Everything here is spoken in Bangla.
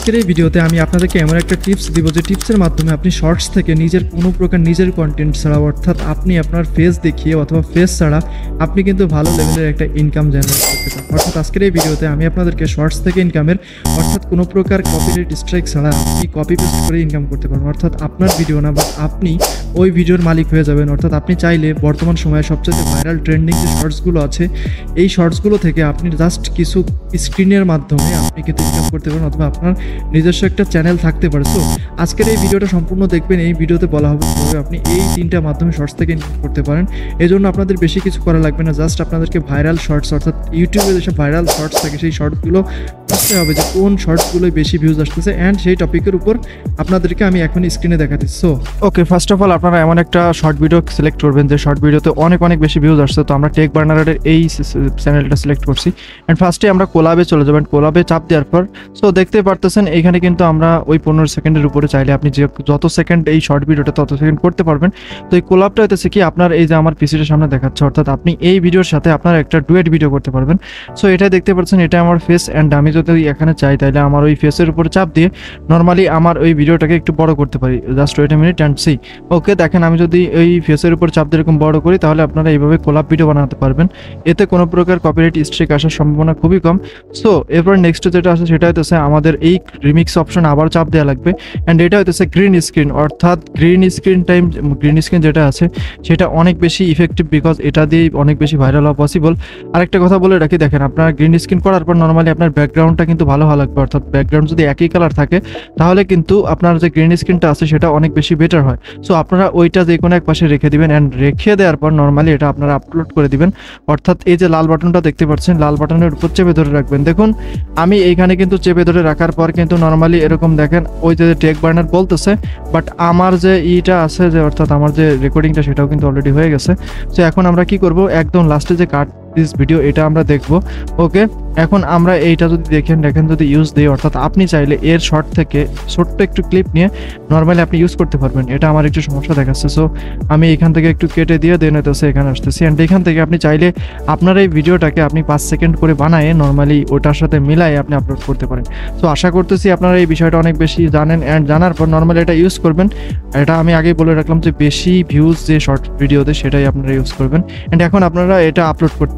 আজকের এই ভিডিওতে আমি আপনাদেরকে এমন একটা টিপস দিব যে টিপসের মাধ্যমে আপনি শর্টস থেকে নিজের কোনো প্রকার নিজের কন্টেন্ট ছাড়া অর্থাৎ আপনি আপনার ফেস দেখিয়ে অথবা ফেস ছাড়া আপনি কিন্তু ভালো লেভেলের একটা ইনকাম জেনারেট করতে পারেন। অর্থাৎ আজকের এই ভিডিওতে আমি আপনাদেরকে শর্টস থেকে ইনকামের অর্থাৎ কোনো প্রকার কপিরাইট স্ট্রাইক ছাড়া আপনি কপি পেস্ট করে ইনকাম করতে পারবেন। অর্থাৎ আপনার ভিডিও না বা আপনি ওই ভিডিওর মালিক হয়ে যাবেন। অর্থাৎ আপনি চাইলে বর্তমান সময়ে সবচেয়ে ভাইরাল ট্রেন্ডিং যে শর্টসগুলো আছে এই শর্টসগুলো থেকে আপনি জাস্ট কিছু স্ক্রিনের মাধ্যমে আপনি কিন্তু ইনকাম করতে পারেন অথবা আপনার নিজস্ব একটা চ্যানেল থাকতে পারে। সো আজকের এই ভিডিওটা সম্পূর্ণ দেখবেন। এই ভিডিওতে বলা হবে কিভাবে আপনি এই তিনটা মাধ্যমে শর্টস থেকে ইনকাম করতে পারেন। এই জন্য আপনাদের বেশি কিছু করা লাগবে না, জাস্ট আপনাদেরকে ভাইরাল শর্টস অর্থাৎ ইউটিউবে যেসব ভাইরাল শর্টস থাকে সেই শর্টসগুলো বুঝতে হবে যে কোন শর্টসগুলোই বেশি ভিউজ আসতেছে অ্যান্ড সেই টপিকের উপর আপনাদেরকে আমি এখন স্ক্রিনে দেখাচ্ছি। So okay, first of all আপনারা এমন একটা শর্ট ভিডিও সিলেক্ট করবেন যে শর্ট ভিডিওতে অনেক বেশি ভিউজ আসছে। তো আমরা টেক বার্নারের এই চ্যানেলটা সিলেক্ট করছি অ্যান্ড ফার্স্টে আমরা কোলাবে চলে যাবেন। কোলাবে চাপ দেওয়ার পর সো দেখতে পারতেছেন এখানে কিন্তু আমরা ওই 15 সেকেন্ডের উপরে চাইলে আপনি যে যত সেকেন্ড এই শর্ট ভিডিওটা তত সেকেন্ড করতে পারবেন। তো এই কোলাবটা হইতেছে কি আপনার এই যে আমার পিসিটার সামনে দেখাচ্ছে, অর্থাৎ আপনি এই ভিডিওর সাথে আপনার একটা ডুয়েট ভিডিও করতে পারবেন। সো এটা দেখতে পাচ্ছেন এটা আমার ফেস অ্যান্ড আমি যদি এখানে চাই তাহলে আমার ওই ফেসের উপরে চাপ দিয়ে নর্মালি আমার ওই ভিডিওটাকে একটু বড় করতে পারি। Just wait a minute and see. Okay, দেখেন আমি যদি এই ফেসের উপর চাপ দিয়ে এরকম বড় করি তাহলে আপনারা এইভাবে কোলাব ভিডিও বানাতে পারবেন। এতে কোনো প্রকার কপিরাইট স্ট্রাইক আসার সম্ভাবনা খুবই কম। সো এরপর নেক্সট যেটা আছে সেটা হইতেছে আমাদের এই রিমিক্স অপশন আবার চাপ দেওয়া লাগবে অ্যান্ড এটা হইতেছে গ্রিন স্ক্রিন, অর্থাৎ গ্রিন স্ক্রিন যেটা আছে সেটা অনেক বেশি ইফেক্টিভ বিকজ এটা দিয়ে অনেক বেশি ভাইরাল হওয়া পসিবল। আরেকটা কথা বলে রাখি, দেখেন আপনার গ্রিন স্ক্রিন করার পর নর্মালি আপনার ব্যাকগ্রাউন্ডটা কিন্তু ভালো হওয়া লাগবে, অর্থাৎ ব্যাকগ্রাউন্ড যদি একই কালার থাকে তাহলে কিন্তু আপনার যে গ্রিন স্ক্রিনটা আছে সেটা অনেক বেশি বেটার হয়। সো আপনারা ওইটা যে কোনো এক পাশে রেখে দিবেন অ্যান্ড রেখে দেওয়ার পর নর্মালি এটা আপনারা আপলোড করে দিবেন। অর্থাৎ এই যে লাল বাটনটা দেখতে পাচ্ছেন, লাল বাটনের উপর চেপে ধরে রাখবেন। দেখুন আমি এইখানে কিন্তু চেপে ধরে রাখার পর কিন্তু নর্মালি এরকম দেখেন ওই যে টেক বার্নার বলতেছে, বাট আমার যে ইটা আছে যে অর্থাৎ আমার যে রেকর্ডিংটা সেটাও কিন্তু অলরেডি হয়ে গেছে। সো এখন আমরা কি করব, একদম লাস্টে যে কাট দিস ভিডিও এটা আমরা দেখব। ওকে, এখন আমরা এইটা যদি দেখেন যদি ইউজ দিই, অর্থাৎ আপনি চাইলে এর শর্ট থেকে ছোট্ট একটু ক্লিপ নিয়ে নর্মালি আপনি ইউজ করতে পারবেন। এটা আমার একটু সমস্যা দেখাচ্ছে, সো আমি এখান থেকে একটু কেটে দিয়ে দেন হইতেছে এখানে আসতেছি অ্যান্ড এখান থেকে আপনি চাইলে আপনার এই ভিডিওটাকে আপনি 5 সেকেন্ড করে বানায় নর্মালি ওটার সাথে মিলাই আপনি আপলোড করতে পারেন। সো আশা করতেছি আপনারা এই বিষয়টা অনেক বেশি জানেন অ্যান্ড জানার পর নর্মালি এটা ইউজ করবেন। এটা আমি আগেই বলে রাখলাম যে বেশি ভিউজ যে শর্ট ভিডিওতে সেটাই আপনারা ইউজ করবেন অ্যান্ড এখন আপনারা এটা আপলোড করতে